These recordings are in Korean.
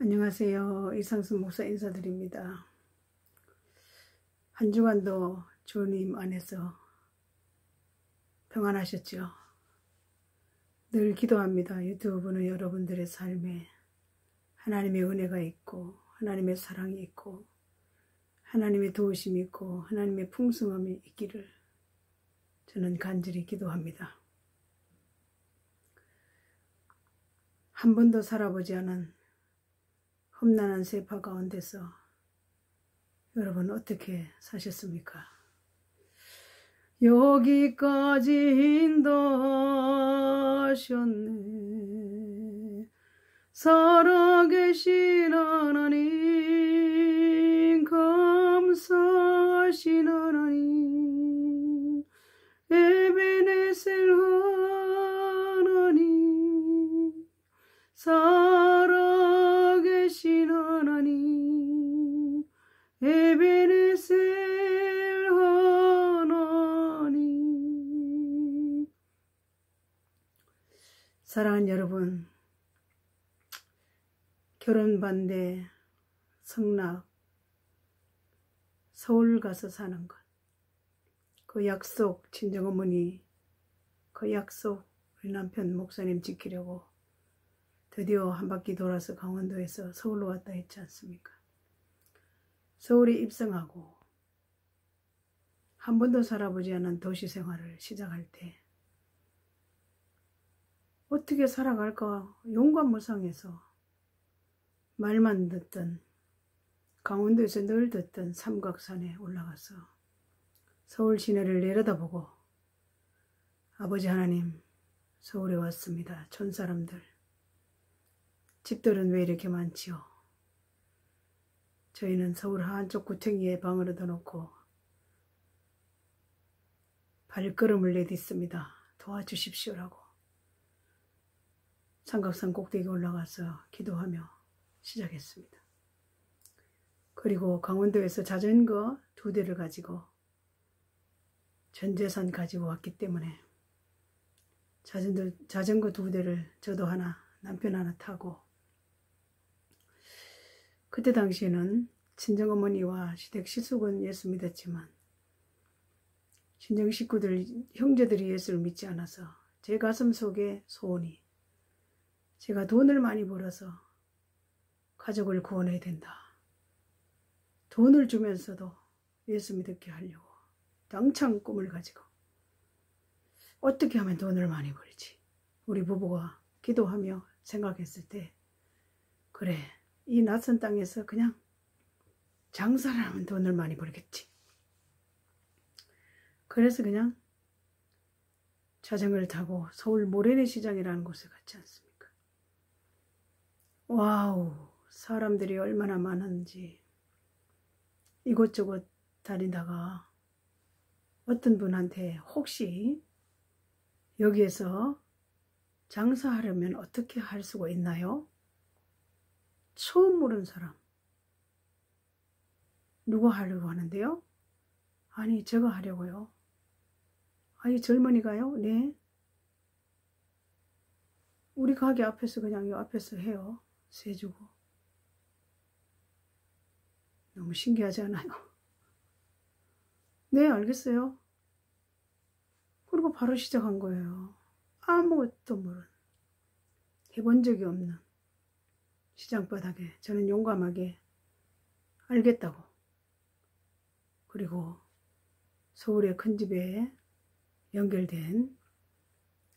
안녕하세요. 이상순 목사 인사드립니다. 한 주간도 주님 안에서 평안하셨죠? 늘 기도합니다. 유튜브는 여러분들의 삶에 하나님의 은혜가 있고 하나님의 사랑이 있고 하나님의 도우심이 있고 하나님의 풍성함이 있기를 저는 간절히 기도합니다. 한 번도 살아보지 않은 험난한 세파 가운데서 여러분 어떻게 사셨습니까? 여기까지 인도하셨네. 살아계신 하나님, 감사하신 하나님, 에베네셀 하나님, 살아계신 하나님, 에베네셀 하나님. 사랑하는 여러분, 결혼 반대, 성락, 서울 가서 사는 것, 그 약속, 친정어머니 그 약속 우리 남편 목사님 지키려고 드디어 한 바퀴 돌아서 강원도에서 서울로 왔다 했지 않습니까? 서울에 입성하고 한 번도 살아보지 않은 도시 생활을 시작할 때 어떻게 살아갈까 용감무상해서 말만 듣던, 강원도에서 늘 듣던 삼각산에 올라가서 서울 시내를 내려다보고 아버지 하나님, 서울에 왔습니다. 촌사람들, 집들은 왜 이렇게 많지요? 저희는 서울 한쪽 구청리에 방을 얻어놓고 발걸음을 내딛습니다. 도와주십시오라고 삼각산 꼭대기 올라가서 기도하며 시작했습니다. 그리고 강원도에서 자전거 2대를 가지고 전 재산 가지고 왔기 때문에 자전거 2대를 저도 하나, 남편 하나 타고, 그때 당시에는 친정어머니와 시댁 시숙은 예수 믿었지만 친정 식구들, 형제들이 예수를 믿지 않아서 제 가슴 속에 소원이, 제가 돈을 많이 벌어서 가족을 구원해야 된다. 돈을 주면서도 예수 믿게 하려고 당찬 꿈을 가지고 어떻게 하면 돈을 많이 벌지? 우리 부부가 기도하며 생각했을 때, 그래, 이 낯선 땅에서 그냥 장사를 하면 돈을 많이 벌겠지. 그래서 그냥 자전거를 타고 서울 모래내 시장이라는 곳에 갔지 않습니까? 와우, 사람들이 얼마나 많은지. 이곳저곳 다니다가 어떤 분한테 혹시 여기에서 장사하려면 어떻게 할 수가 있나요? 처음 물은 사람. 누가 하려고 하는데요? 아니, 제가 하려고요. 아니, 젊은이가요? 네. 우리 가게 앞에서 그냥 이 앞에서 해요. 세주고. 너무 신기하지 않아요? 네, 알겠어요. 그리고 바로 시작한 거예요. 아무것도 모르는, 해본 적이 없는 시장바닥에 저는 용감하게 알겠다고. 그리고 서울의 큰 집에 연결된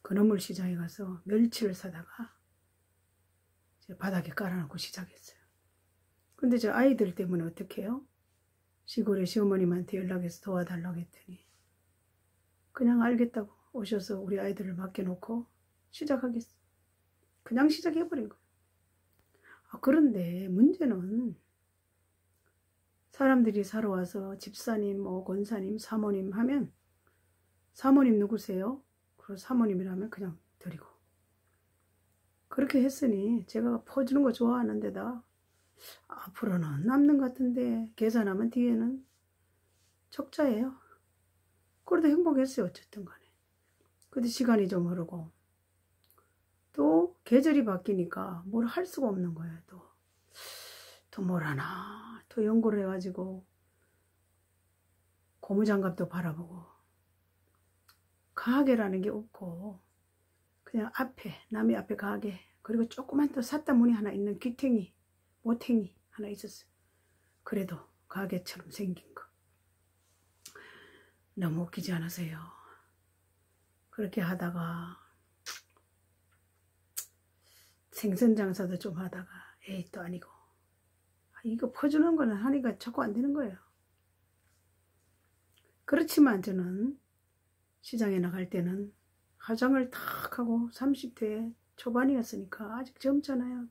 건어물 시장에 가서 멸치를 사다가 바닥에 깔아놓고 시작했어요. 근데 저 아이들 때문에 어떻게 해요? 시골의 시어머님한테 연락해서 도와달라고 했더니 그냥 알겠다고 오셔서 우리 아이들을 맡겨놓고 시작하겠어. 그냥 시작해버린 거예요. 그런데 문제는 사람들이 사러 와서 집사님, 권사님, 사모님 하면 사모님 누구세요? 그리고 사모님이라면 그냥 드리고. 그렇게 했으니 제가 퍼주는 거 좋아하는 데다 앞으로는 남는 것 같은데 계산하면 뒤에는 적자예요. 그래도 행복했어요. 어쨌든 간에. 근데 시간이 좀 흐르고 또 계절이 바뀌니까 뭘 할 수가 없는 거예요. 또 또 뭘 하나 또 연구를 해가지고 고무장갑도 바라보고 가게라는 게 없고 그냥 앞에 남의 앞에 가게 그리고 조그만 또 삿다 문이 하나 있는 귀탱이 모탱이 하나 있었어요. 그래도 가게처럼 생긴 거 너무 웃기지 않으세요? 그렇게 하다가 생선 장사도 좀 하다가 에이 또 아니고 이거 퍼주는 거는 하니까 자꾸 안 되는 거예요. 그렇지만 저는 시장에 나갈 때는 화장을 탁 하고 30대 초반이었으니까 아직 젊잖아요.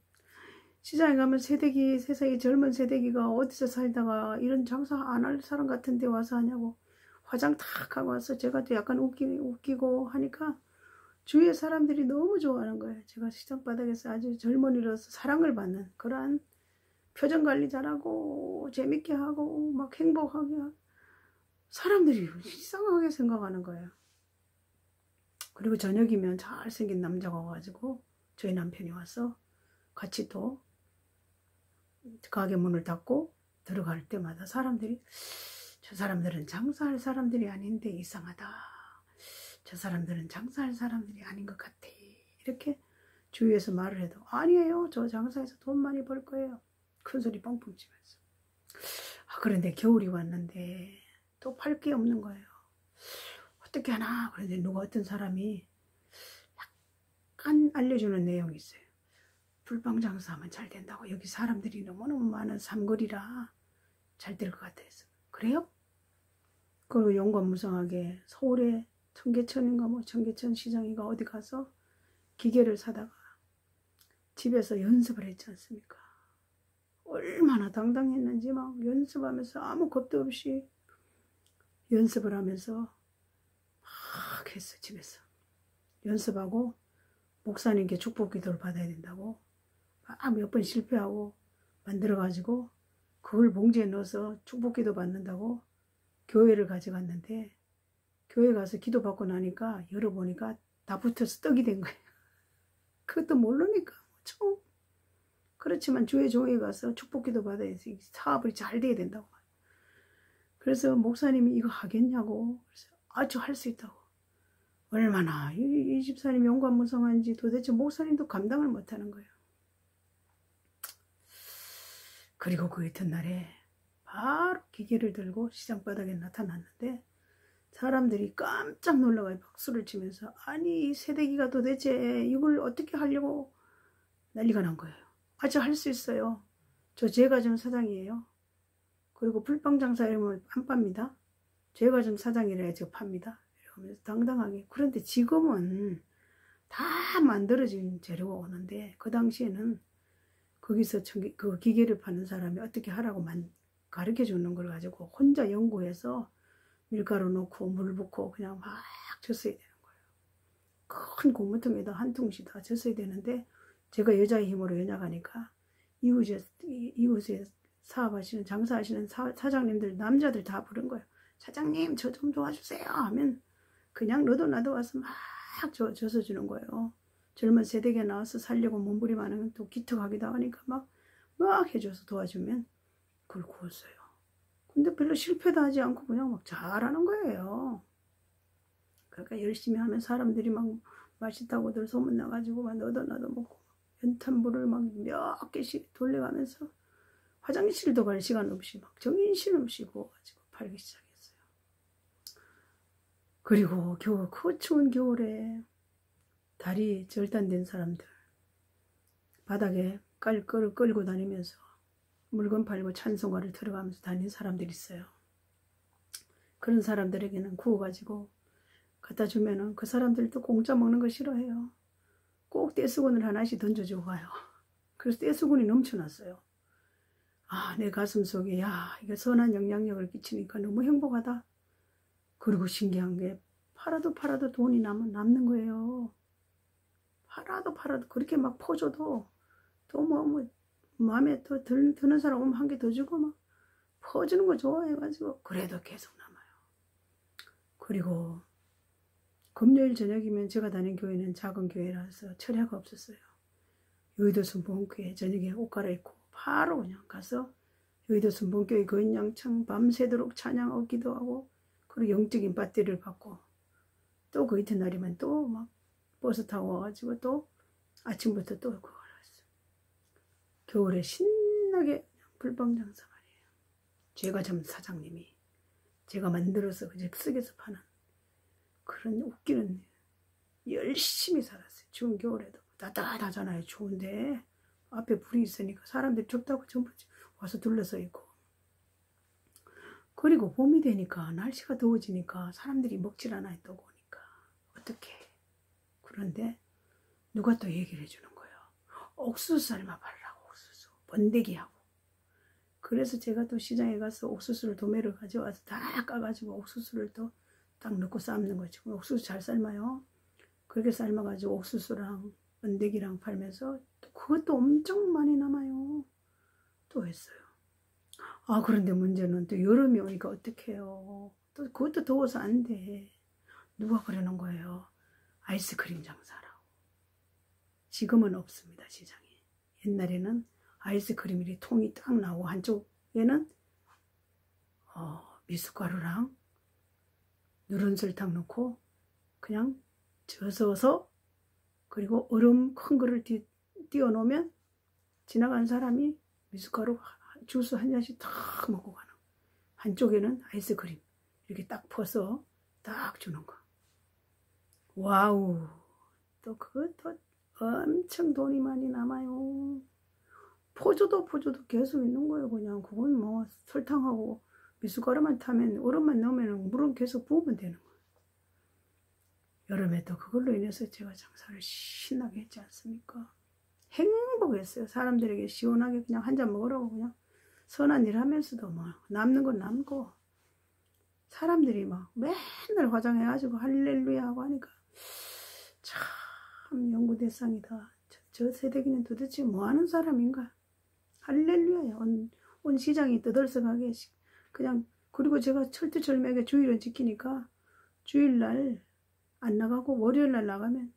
시장에 가면 세상에 젊은 세대기가 어디서 살다가 이런 장사 안 할 사람 같은데 와서 하냐고 화장 탁 하고 와서 제가 또 약간 웃기고 하니까 주위의 사람들이 너무 좋아하는 거예요. 제가 시장 바닥에서 아주 젊은이로서 사랑을 받는 그러한 표정 관리 잘하고 재밌게 하고 막 행복하게 하고 사람들이 이상하게 생각하는 거예요. 그리고 저녁이면 잘생긴 남자가 와가지고 저희 남편이 와서 같이 또 가게 문을 닫고 들어갈 때마다 사람들이 저 사람들은 장사할 사람들이 아닌데 이상하다. 저 사람들은 장사할 사람들이 아닌 것 같아. 이렇게 주위에서 말을 해도 아니에요. 저 장사해서 돈 많이 벌 거예요. 큰소리 뻥뻥 치면서. 그런데 겨울이 왔는데 또 팔 게 없는 거예요. 어떻게 하나. 그런데 누가 어떤 사람이 약간 알려주는 내용이 있어요. 불빵 장사하면 잘 된다고. 여기 사람들이 너무너무 많은 삼거리라 잘 될 것 같아서. 그래요? 그리고 용감무성하게 서울에 청계천인가 뭐 청계천 시장인가 어디 가서 기계를 사다가 집에서 연습을 했지 않습니까? 얼마나 당당했는지 막 연습하면서 아무 겁도 없이 연습을 하면서 막 했어. 집에서 연습하고 목사님께 축복 기도를 받아야 된다고 막 몇 번 실패하고 만들어가지고 그걸 봉지에 넣어서 축복 기도 받는다고 교회를 가져갔는데 교회 가서 기도 받고 나니까 열어보니까 다 붙어서 떡이 된 거예요. 그것도 모르니까 처음. 그렇지만 주의 종에 가서 축복 기도 받아야지 사업이 잘 돼야 된다고. 그래서 목사님이 이거 하겠냐고. 그래서 아주 할 수 있다고. 얼마나 이 집사님이 용감무성한지 도대체 목사님도 감당을 못하는 거예요. 그리고 그 이튿날에 바로 기계를 들고 시장바닥에 나타났는데 사람들이 깜짝 놀라가지고 박수를 치면서 아니 이 세대기가 도대체 이걸 어떻게 하려고 난리가 난 거예요. 아주 할 수 있어요. 저 제과점 사장이에요. 그리고 풀빵 장사 이러면 안 팝니다. 제과점 사장이라 저 팝니다. 이러면서 당당하게. 그런데 지금은 다 만들어진 재료가 오는데 그 당시에는 거기서 그 기계를 파는 사람이 어떻게 하라고 가르쳐 주는 걸 가지고 혼자 연구해서 밀가루 넣고 물 붓고 그냥 막 젓어야 되는 거예요. 큰 고무통에다 한 통씩 다 젓어야 되는데 제가 여자의 힘으로 연약하니까 이웃에 사업하시는 장사하시는 사장님들 남자들 다 부른 거예요. 사장님 저 좀 도와주세요 하면 그냥 너도 나도 와서 막 져서 주는 거예요. 젊은 세대가 나와서 살려고 몸부림하는 또 기특하기도 하니까 막 해줘서 도와주면 그걸 구웠어요. 근데 별로 실패도 하지 않고 그냥 막 잘하는 거예요. 그러니까 열심히 하면 사람들이 막 맛있다고들 소문나가지고 막 너도 나도 먹고 연탄불을 막 몇 개씩 돌려가면서 화장실도 갈 시간 없이 막 정신없이 구워가지고 팔기 시작했어요. 그리고 그 추운 겨울에 다리 절단된 사람들 바닥에 끌고 다니면서 물건 팔고 찬송가를 들어가면서 다니는 사람들이 있어요. 그런 사람들에게는 구워가지고 갖다 주면은 그 사람들도 공짜 먹는 거 싫어해요. 꼭 떼수건을 하나씩 던져주고 가요. 그래서 떼수건이 넘쳐났어요. 내 가슴 속에 이거 선한 영향력을 끼치니까 너무 행복하다. 그리고 신기한 게 팔아도 돈이 남는 거예요. 팔아도 그렇게 막 퍼줘도 또 뭐 마음에 더 드는 사람 오면 한 개 더 주고 막 퍼주는 거 좋아해가지고 그래도 계속 남아요. 그리고 금요일 저녁이면 제가 다니는 교회는 작은 교회라서 철야가 없었어요. 여의도 순복음교회 저녁에 옷 갈아입고 바로 그냥 가서 여의도 순봉교회 거인양창 밤새도록 찬양하고 기도하고 그리고 영적인 배터리를 받고 또 그 이튿날이면 또 막 버스 타고 와가지고 또 아침부터 또 그걸 했어. 겨울에 신나게 불빵장사 말이에요. 제가 참 사장님이 제가 만들어서 그 즉석에서 파는 그런 웃기는 열심히 살았어요. 추운 겨울에도 따뜻하잖아요. 추운데 앞에 불이 있으니까 사람들이 춥다고 전부 와서 둘러서 있고 그리고 봄이 되니까 날씨가 더워지니까 사람들이 먹질 않아요. 또 오니까 어떡해. 그런데 누가 또 얘기를 해주는 거예요. 옥수수 삶아 발라고 옥수수 번데기하고. 그래서 제가 또 시장에 가서 옥수수를 도매를 가져와서 다 까가지고 옥수수를 또 딱 넣고 삶는 거죠. 옥수수 잘 삶아요. 그렇게 삶아가지고 옥수수랑 번데기랑 팔면서 또 그것도 엄청 많이 남아요. 또 했어요. 아 그런데 문제는 또 여름이 오니까 어떡해요. 또 그것도 더워서 안 돼. 누가 그러는 거예요. 아이스크림 장사라고. 지금은 없습니다. 시장에. 옛날에는 아이스크림이 통이 딱 나오고 한쪽에는 미숫가루랑 누런 설탕 넣고 그냥 젖어서 그리고 얼음 큰 거를 띄워 놓으면 지나가는 사람이 미숫가루 주스 한 잔씩 탁 먹고 가는. 한쪽에는 아이스크림 이렇게 딱 퍼서 딱 주는 거. 와우. 또 그것도 엄청 돈이 많이 남아요. 포도도 계속 있는 거예요. 그냥 그건 뭐 설탕하고 미숫가루만 타면 얼음만 넣으면 물은 계속 부으면 되는 거예요. 여름에 또 그걸로 인해서 제가 장사를 신나게 했지 않습니까? 행복했어요. 사람들에게 시원하게 그냥 한 잔 먹으라고 그냥 선한 일 하면서도 뭐 남는 건 남고 사람들이 막 맨날 화장해가지고 할렐루야 하고 하니까 참 연구 대상이다. 저 세대기는 도대체 뭐 하는 사람인가? 할렐루야야. 온 시장이 떠들썩하게 그냥. 그리고 제가 철두철미하게 주일을 지키니까 주일날 안 나가고 월요일날 나가면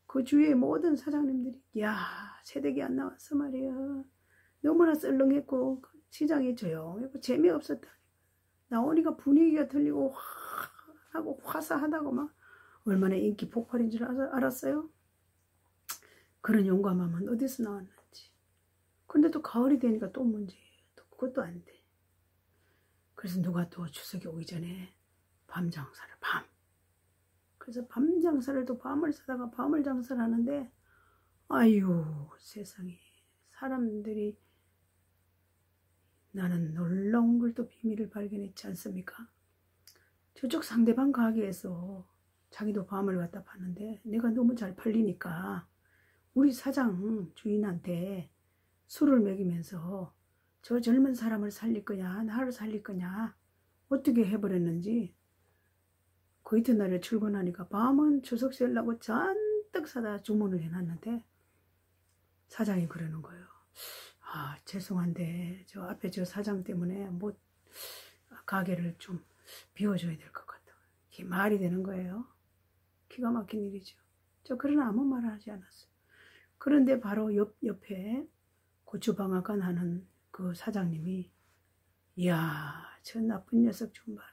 그 주위에 모든 사장님들이 야 세대기 안 나왔어 말이야. 너무나 썰렁했고 시장이 조용했고 재미없었다. 나오니까 분위기가 틀리고 하고 화사하다고 막 얼마나 인기 폭발인 줄 알았어요. 그런 용감함은 어디서 나왔는지. 근데 또 가을이 되니까 또 문제예요. 또 그것도 안 돼. 그래서 누가 또 추석이 오기 전에 밤 장사를 그래서 밤 장사를 또 밤을 사다가 밤을 장사를 하는데 아유 세상에 사람들이 나는 놀라운 걸 또 비밀을 발견했지 않습니까? 저쪽 상대방 가게에서 자기도 밤을 갖다 파는데 내가 너무 잘 팔리니까 우리 사장 주인한테 술을 먹이면서 저 젊은 사람을 살릴 거냐 나를 살릴 거냐 어떻게 해버렸는지 그 이튿날에 출근하니까 밤은 추석 세려고 잔뜩 사다 주문을 해놨는데 사장이 그러는 거예요. 아 죄송한데 저 앞에 저 사장 때문에 뭐 가게를 좀 비워줘야 될 것 같아요. 이게 말이 되는 거예요. 기가 막힌 일이죠. 저 그러나 아무 말을 하지 않았어요. 그런데 바로 옆에 고추방앗간 하는 그 사장님이 이야 저 나쁜 녀석 좀 봐라.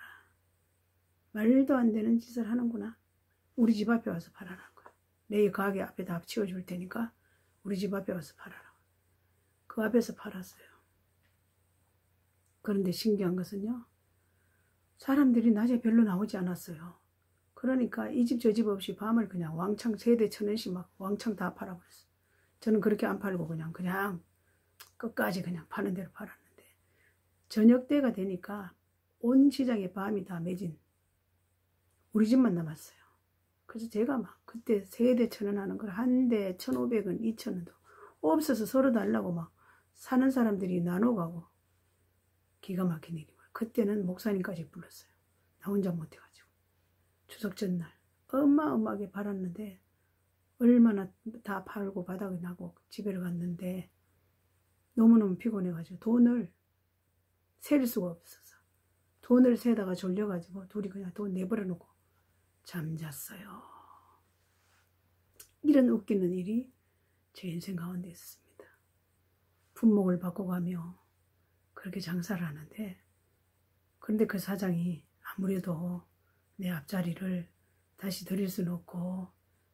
말도 안 되는 짓을 하는구나. 우리 집 앞에 와서 팔아라는 거야. 내 가게 앞에 다 치워줄 테니까 우리 집 앞에 와서 팔아라. 그 앞에서 팔았어요. 그런데 신기한 것은요. 사람들이 낮에 별로 나오지 않았어요. 그러니까 이 집 저 집 없이 밤을 그냥 왕창 3대 1,000원씩 막 왕창 다 팔아버렸어요. 저는 그렇게 안 팔고 그냥 끝까지 그냥 파는 대로 팔았는데 저녁 때가 되니까 온 시장에 밤이 다 매진. 우리 집만 남았어요. 그래서 제가 막 그때 3대 1,000원 하는 걸 한 대 1,500원, 2,000원도 없어서 서로 달라고 막 사는 사람들이 나눠가고 기가 막힌 일이고 그때는 목사님까지 불렀어요. 나 혼자 못해가지고 추석 전날 어마어마하게 팔았는데 얼마나 다 팔고 바닥이 나고 집에 갔는데 너무너무 피곤해가지고 돈을 셀 수가 없어서 돈을 세다가 졸려가지고 둘이 그냥 돈 내버려 놓고 잠잤어요. 이런 웃기는 일이 제 인생 가운데 있었습니다. 품목을 바꿔가며 그렇게 장사를 하는데, 그런데 그 사장이 아무래도 내 앞자리를 다시 드릴 수는 없고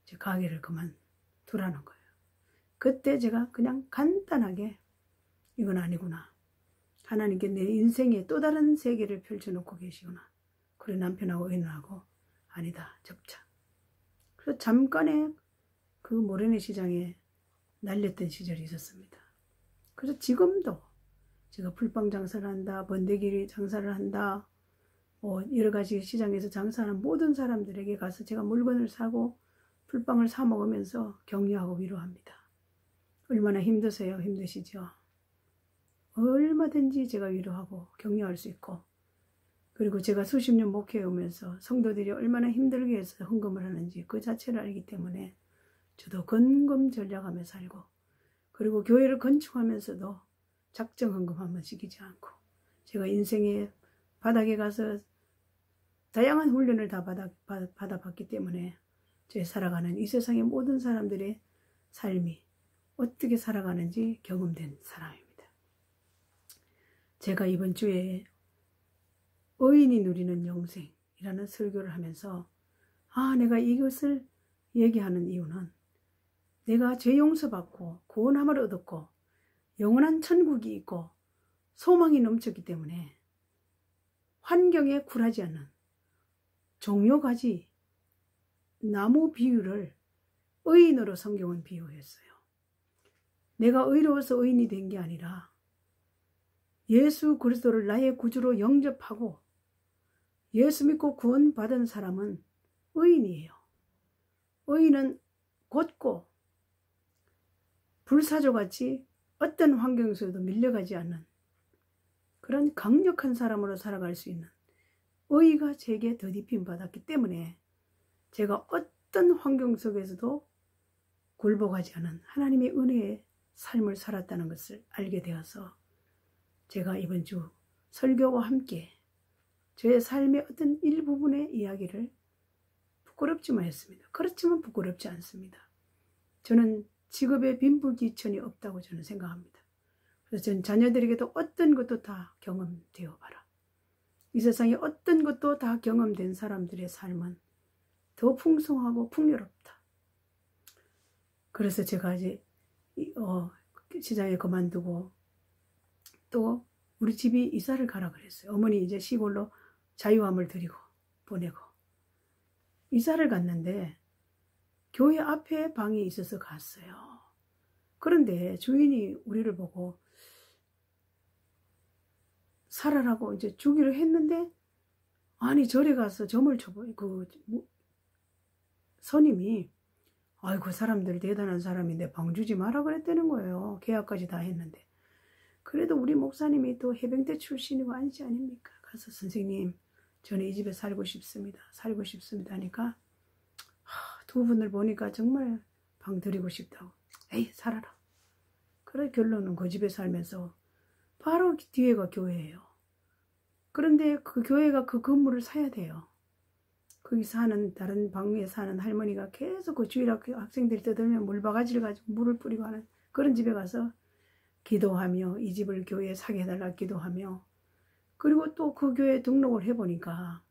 제 가게를 그만두라는 거예요. 그때 제가 그냥 간단하게 이건 아니구나. 하나님께 내 인생에 또 다른 세계를 펼쳐놓고 계시구나. 그래 남편하고 의논하고 아니다 접자. 그래서 잠깐의 그 모래내 시장에 날렸던 시절이 있었습니다. 그래서 지금도 제가 풀빵 장사를 한다, 번데기 장사를 한다, 여러 가지 시장에서 장사하는 모든 사람들에게 가서 제가 물건을 사고 풀빵을 사 먹으면서 격려하고 위로합니다. 얼마나 힘드세요? 힘드시죠? 얼마든지 제가 위로하고 격려할 수 있고, 그리고 제가 수십 년 목회해 오면서 성도들이 얼마나 힘들게 해서 헌금을 하는지 그 자체를 알기 때문에 저도 건금 전략하며 살고, 그리고 교회를 건축하면서도 작정 헌금 한번 시키지 않고, 제가 인생의 바닥에 가서 다양한 훈련을 다 받아봤기 때문에 제 살아가는 이 세상의 모든 사람들의 삶이 어떻게 살아가는지 경험된 사람입니다. 제가 이번 주에 의인이 누리는 영생이라는 설교를 하면서 내가 이것을 얘기하는 이유는 내가 죄 용서받고 구원함을 얻었고 영원한 천국이 있고 소망이 넘쳤기 때문에 환경에 굴하지 않는 종려가지 나무 비유를 의인으로 성경은 비유했어요. 내가 의로워서 의인이 된 게 아니라 예수 그리스도를 나의 구주로 영접하고 예수 믿고 구원받은 사람은 의인이에요. 의인은 곧고 불사조같이 어떤 환경에서도 밀려가지 않는 그런 강력한 사람으로 살아갈 수 있는 의의가 제게 더디핌 받았기 때문에 제가 어떤 환경 속에서도 굴복하지 않은 하나님의 은혜의 삶을 살았다는 것을 알게 되어서 제가 이번 주 설교와 함께 저의 삶의 어떤 일부분의 이야기를 부끄럽지만 했습니다. 그렇지만 부끄럽지 않습니다. 저는 직업에 빈부귀천이 없다고 저는 생각합니다. 그래서 저는 자녀들에게도 어떤 것도 다 경험되어 봐라. 이 세상에 어떤 것도 다 경험된 사람들의 삶은 더 풍성하고 풍요롭다. 그래서 제가 이제 시장에 그만두고 또 우리 집이 이사를 가라 그랬어요. 어머니 이제 시골로 자유함을 드리고 보내고 이사를 갔는데 교회 앞에 방이 있어서 갔어요. 그런데 주인이 우리를 보고 살아라고 이제 주기로 했는데, 아니 절에 가서 점을 쳐보 선임이 아이고 사람들 대단한 사람인데 방 주지 마라 그랬다는 거예요. 계약까지 다 했는데. 그래도 우리 목사님이 또 해병대 출신이고 안시 아닙니까? 가서 선생님 저는 이 집에 살고 싶습니다. 살고 싶습니다 하니까 두 분을 보니까 정말 방 드리고 싶다고. 에이 살아라. 그래 결론은 그 집에 살면서 바로 뒤에가 교회예요. 그런데 그 교회가 그 건물을 사야 돼요. 거기 사는 다른 방에 사는 할머니가 계속 그 주일학교 학생들이 떠들면 물바가지를 가지고 물을 뿌리고 하는 그런 집에 가서 기도하며 이 집을 교회에 사게 해달라 기도하며, 그리고 또 그 교회에 등록을 해보니까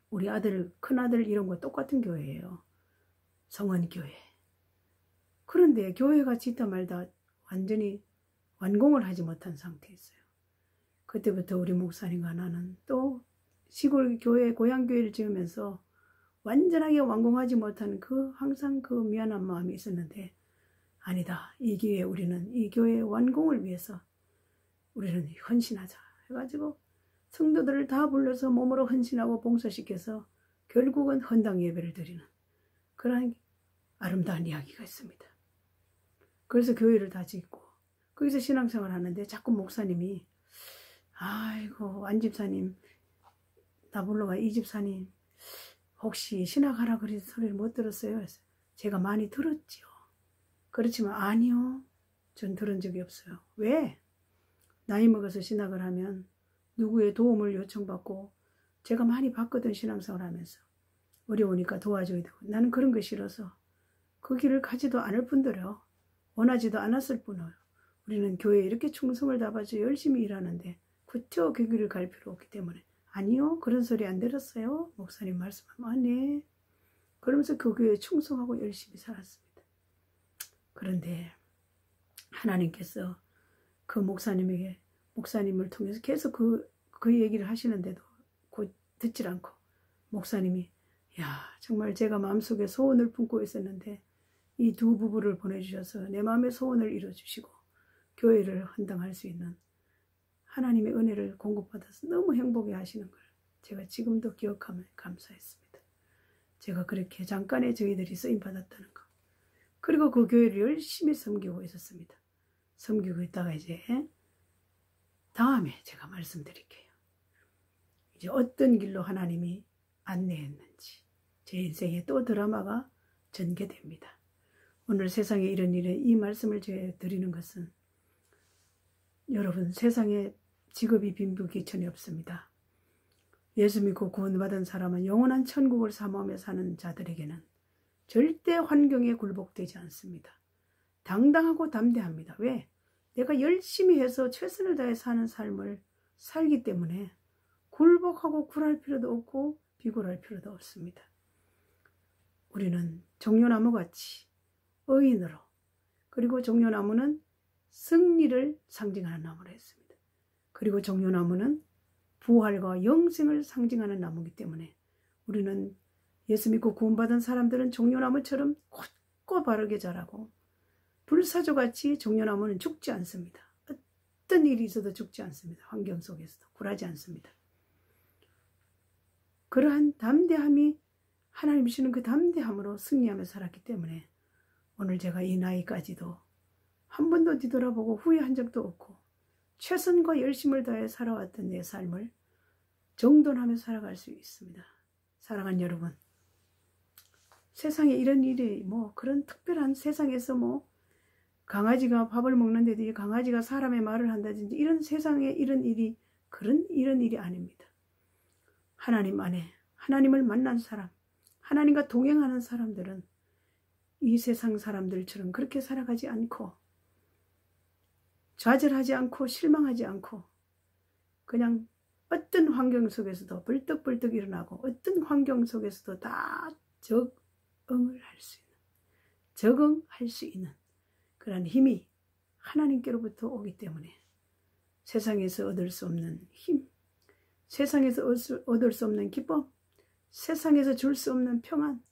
우리 아들 큰아들 이런 거 똑같은 교회예요. 성원교회. 그런데 교회가 짓다 말다 완전히 완공을 하지 못한 상태였어요. 그때부터 우리 목사님과 나는 또 시골 교회 고향교회를 지으면서 완전하게 완공하지 못한 항상 그 미안한 마음이 있었는데, 아니다. 이 기회에 우리는 이 교회의 완공을 위해서 우리는 헌신하자 해가지고 성도들을 다 불러서 몸으로 헌신하고 봉사시켜서 결국은 헌당 예배를 드리는 그런 아름다운 이야기가 있습니다. 그래서 교회를 다 짓고 거기서 신앙생활을 하는데 자꾸 목사님이 아이고 안 집사님 나 불러가 이 집사님 혹시 신학하라 그런 소리를 못 들었어요? 그래서 제가 많이 들었죠. 그렇지만 아니요. 전 들은 적이 없어요. 왜? 나이 먹어서 신학을 하면 누구의 도움을 요청받고 제가 많이 받거든 신앙생활 하면서. 어려우니까 도와줘야 되고 나는 그런 거 싫어서 그 길을 가지도 않을 뿐더러 원하지도 않았을 뿐이에요. 우리는 교회에 이렇게 충성을 다하죠. 열심히 일하는데 그저 그 길을 갈 필요 없기 때문에. 아니요, 그런 소리 안 들었어요. 목사님 말씀하면 안 해. 그러면서 그 교회에 충성하고 열심히 살았습니다. 그런데 하나님께서 그 목사님을 통해서 계속 그 얘기를 하시는데도 곧 듣질 않고, 목사님이 야, 정말 제가 마음속에 소원을 품고 있었는데 이 두 부부를 보내주셔서 내 마음의 소원을 이뤄주시고 교회를 헌당할 수 있는 하나님의 은혜를 공급받아서 너무 행복해 하시는 걸 제가 지금도 기억하며 감사했습니다. 제가 그렇게 잠깐의 저희들이 쓰임받았다는 거. 그리고 그 교회를 열심히 섬기고 있었습니다. 섬기고 있다가 이제 다음에 제가 말씀드릴게요. 이제 어떤 길로 하나님이 안내했는지 제 인생에 또 드라마가 전개됩니다. 오늘 세상에 이런 일에 이 말씀을 드리는 것은 여러분, 세상에 직업이 빈부귀천이 없습니다. 예수 믿고 구원받은 사람은 영원한 천국을 사모하며 사는 자들에게는 절대 환경에 굴복되지 않습니다. 당당하고 담대합니다. 왜? 내가 열심히 해서 최선을 다해 사는 삶을 살기 때문에 굴복하고 굴할 필요도 없고 비굴할 필요도 없습니다. 우리는 종려나무같이 의인으로, 그리고 종려나무는 승리를 상징하는 나무로 했습니다. 그리고 종려나무는 부활과 영생을 상징하는 나무이기 때문에 우리는 예수 믿고 구원받은 사람들은 종려나무처럼 곧고 바르게 자라고, 불사조같이 종려나무는 죽지 않습니다. 어떤 일이 있어도 죽지 않습니다. 환경 속에서도 굴하지 않습니다. 그러한 담대함이 하나님 주시는 그 담대함으로 승리하며 살았기 때문에 오늘 제가 이 나이까지도 한 번도 뒤돌아보고 후회한 적도 없고 최선과 열심을 다해 살아왔던 내 삶을 정돈하며 살아갈 수 있습니다. 사랑하는 여러분, 세상에 이런 일이 그런 특별한, 세상에서 강아지가 밥을 먹는데도 강아지가 사람의 말을 한다든지 이런 세상에 이런 일이 아닙니다. 하나님 안에 하나님을 만난 사람, 하나님과 동행하는 사람들은 이 세상 사람들처럼 그렇게 살아가지 않고 좌절하지 않고 실망하지 않고 그냥 어떤 환경 속에서도 벌떡벌떡 일어나고 어떤 환경 속에서도 다 적응할 수 있는 그런 힘이 하나님께로부터 오기 때문에 세상에서 얻을 수 없는 힘, 세상에서 얻을 수 없는 기쁨, 세상에서 줄 수 없는 평안,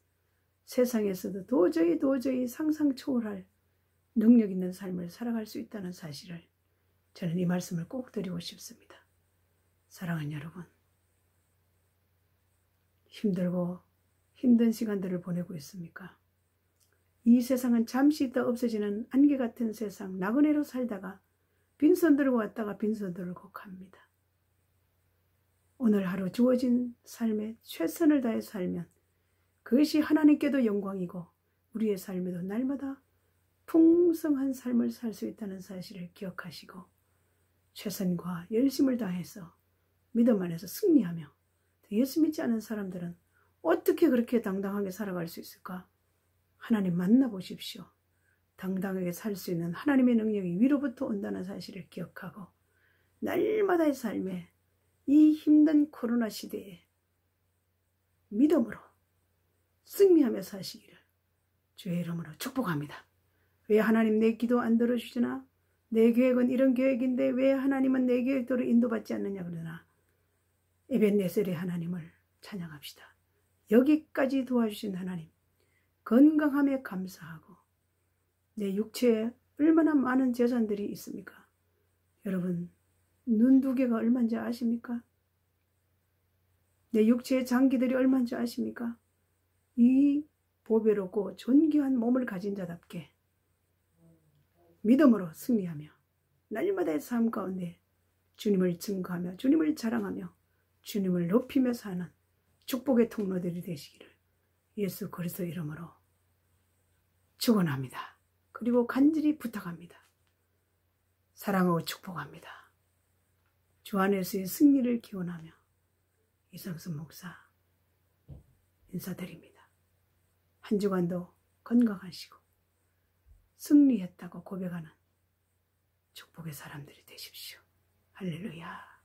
세상에서도 도저히 상상 초월할 능력 있는 삶을 살아갈 수 있다는 사실을 저는 이 말씀을 꼭 드리고 싶습니다. 사랑하는 여러분, 힘들고 힘든 시간들을 보내고 있습니까? 이 세상은 잠시 있다 없어지는 안개 같은 세상, 나그네로 살다가 빈손 들고 왔다가 빈손 들고 갑니다. 오늘 하루 주어진 삶에 최선을 다해 살면 그것이 하나님께도 영광이고 우리의 삶에도 날마다 풍성한 삶을 살 수 있다는 사실을 기억하시고 최선과 열심을 다해서 믿음 안에서 승리하며, 예수 믿지 않은 사람들은 어떻게 그렇게 당당하게 살아갈 수 있을까? 하나님 만나보십시오. 당당하게 살 수 있는 하나님의 능력이 위로부터 온다는 사실을 기억하고 날마다의 삶에 이 힘든 코로나 시대에 믿음으로 승리하며 사시기를 주의 이름으로 축복합니다. 왜 하나님 내 기도 안 들어주시나? 내 계획은 이런 계획인데 왜 하나님은 내 계획대로 인도받지 않느냐 그러나, 에벤네셀의 하나님을 찬양합시다. 여기까지 도와주신 하나님, 건강함에 감사하고, 내 육체에 얼마나 많은 재산들이 있습니까? 여러분, 눈 두 개가 얼마인지 아십니까? 내 육체의 장기들이 얼마인지 아십니까? 이 보배롭고 존귀한 몸을 가진 자답게 믿음으로 승리하며 날마다의 삶 가운데 주님을 증거하며 주님을 자랑하며 주님을 높이며 사는 축복의 통로들이 되시기를 예수 그리스도 이름으로 축원합니다. 그리고 간절히 부탁합니다. 사랑하고 축복합니다. 주 안에서의 승리를 기원하며 이성순 목사 인사드립니다. 한 주간도 건강하시고 승리했다고 고백하는 축복의 사람들이 되십시오. 할렐루야.